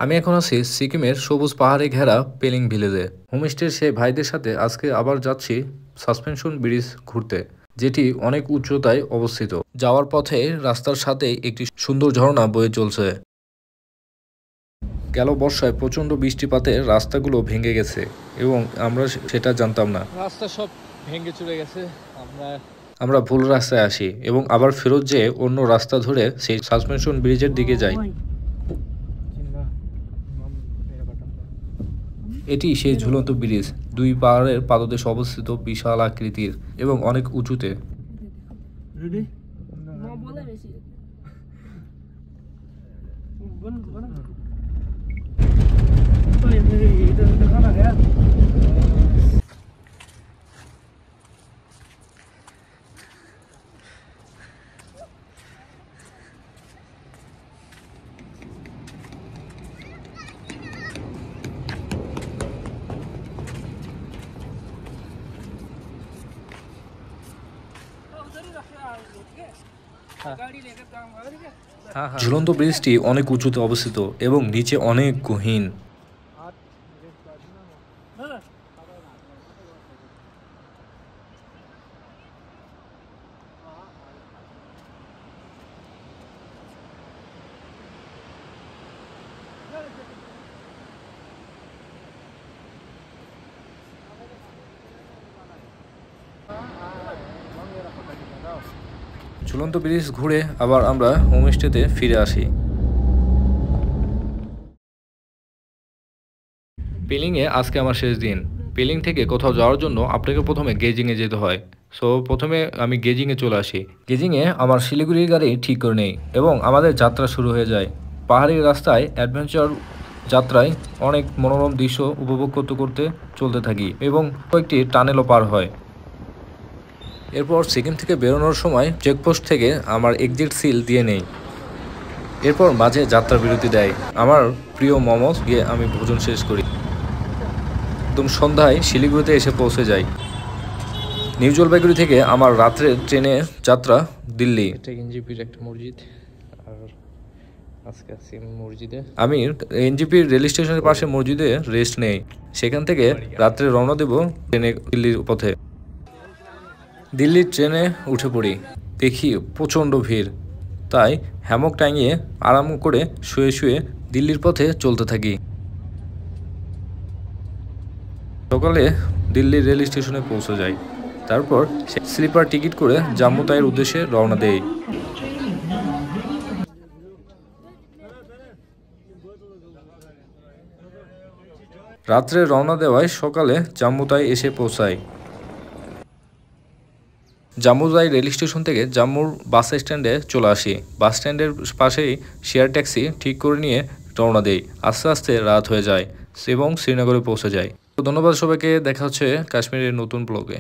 আমি এখন আছি সিকিমের সবুজ পাহাড়ে ঘেরা পেলিং ভিলেজে। হোমস্টের সেই ভাইদের সাথে আজকে আবার যাচ্ছি সাসপেনশন ব্রিজ ঘুরতে, যেটি অনেক উচ্চতায় অবস্থিত। যাওয়ার পথে রাস্তার সাথে একটি সুন্দর ঝর্ণা বয়ে চলছে। গেল বর্ষায় প্রচণ্ড বৃষ্টিপাতে রাস্তাগুলো ভেঙে গেছে এবং আমরা সেটা জানতাম না। রাস্তা সব ভেঙে চলে গেছে। আমরা ভুল রাস্তায় আসি এবং আবার ফেরত যেয়ে অন্য রাস্তা ধরে সেই সাসপেনশন ব্রিজের দিকে যাই। এটি সেই ঝুলন্ত ব্রিজ, দুই পাহাড়ের পাদদেশে অবস্থিত, বিশাল আকৃতির এবং অনেক উঁচুতে। ঝুলন্ত ব্রিজটি অনেক উঁচুতে অবস্থিত এবং নিচে অনেক গহীন। ঝুলন্ত ব্রিজ ঘুরে আবার আমরা হোমস্টেতে ফিরে আসি। পেলিংয়ে আজকে আমার শেষ দিন। পেলিং থেকে কোথাও যাওয়ার জন্য আপনাকে প্রথমে গেজিংয়ে যেতে হয়। সো প্রথমে আমি গেজিংয়ে চলে আসি। গেজিংয়ে আমার শিলিগুড়ির গাড়ি ঠিক করে নেই এবং আমাদের যাত্রা শুরু হয়ে যায়। পাহাড়ি রাস্তায় অ্যাডভেঞ্চার যাত্রায় অনেক মনোরম দৃশ্য উপভোগ করতে করতে চলতে থাকি এবং কয়েকটি টানেলও পার হয়। এরপর সিকিম থেকে বেরোনোর সময় চেকপোস্ট থেকে আমার এক্সিট সিল দিয়ে নেই। এরপর মাঝে যাত্রা বিরতি দেয়। আমার প্রিয় মোমোস গিয়ে আমি ভোজন শেষ করি। একদম সন্ধ্যায় শিলিগুড়িতে এসে পৌঁছে যাই। নিউ জলপাইগুড়ি থেকে আমার রাত্রের ট্রেনে যাত্রা দিল্লি। এটা এনজিপির একটা মসজিদ, আর আজকে আছি মসজিদে। আমি এনজিপির রেল স্টেশনের পাশে মসজিদে রেস্ট নেই। সেখান থেকে রাত্রে রওনা দেব ট্রেনে দিল্লির পথে। দিল্লির ট্রেনে উঠে পড়ি, দেখি প্রচণ্ড ভিড়, তাই হ্যামক টাঙিয়ে আরাম করে শুয়ে শুয়ে দিল্লির পথে চলতে থাকি। সকালে দিল্লির রেল স্টেশনে পৌঁছে যাই। তারপর স্লিপার টিকিট করে জম্মু তাইয়ের উদ্দেশ্যে রওনা দেই। রাত্রে রওনা দেওয়ায় সকালে জম্মু তাই এসে পৌঁছাই। জম্মু তাই রেল স্টেশন থেকে জম্মুর বাস স্ট্যান্ডে চলে আসি। বাস স্ট্যান্ডের পাশেই শেয়ার ট্যাক্সি ঠিক করে নিয়ে রওনা দেই। আস্তে আস্তে রাত হয়ে যায় এবং শ্রীনগরে পৌঁছে যায়। তো ধন্যবাদ সবাইকে, দেখা হচ্ছে কাশ্মীরের নতুন ব্লগে।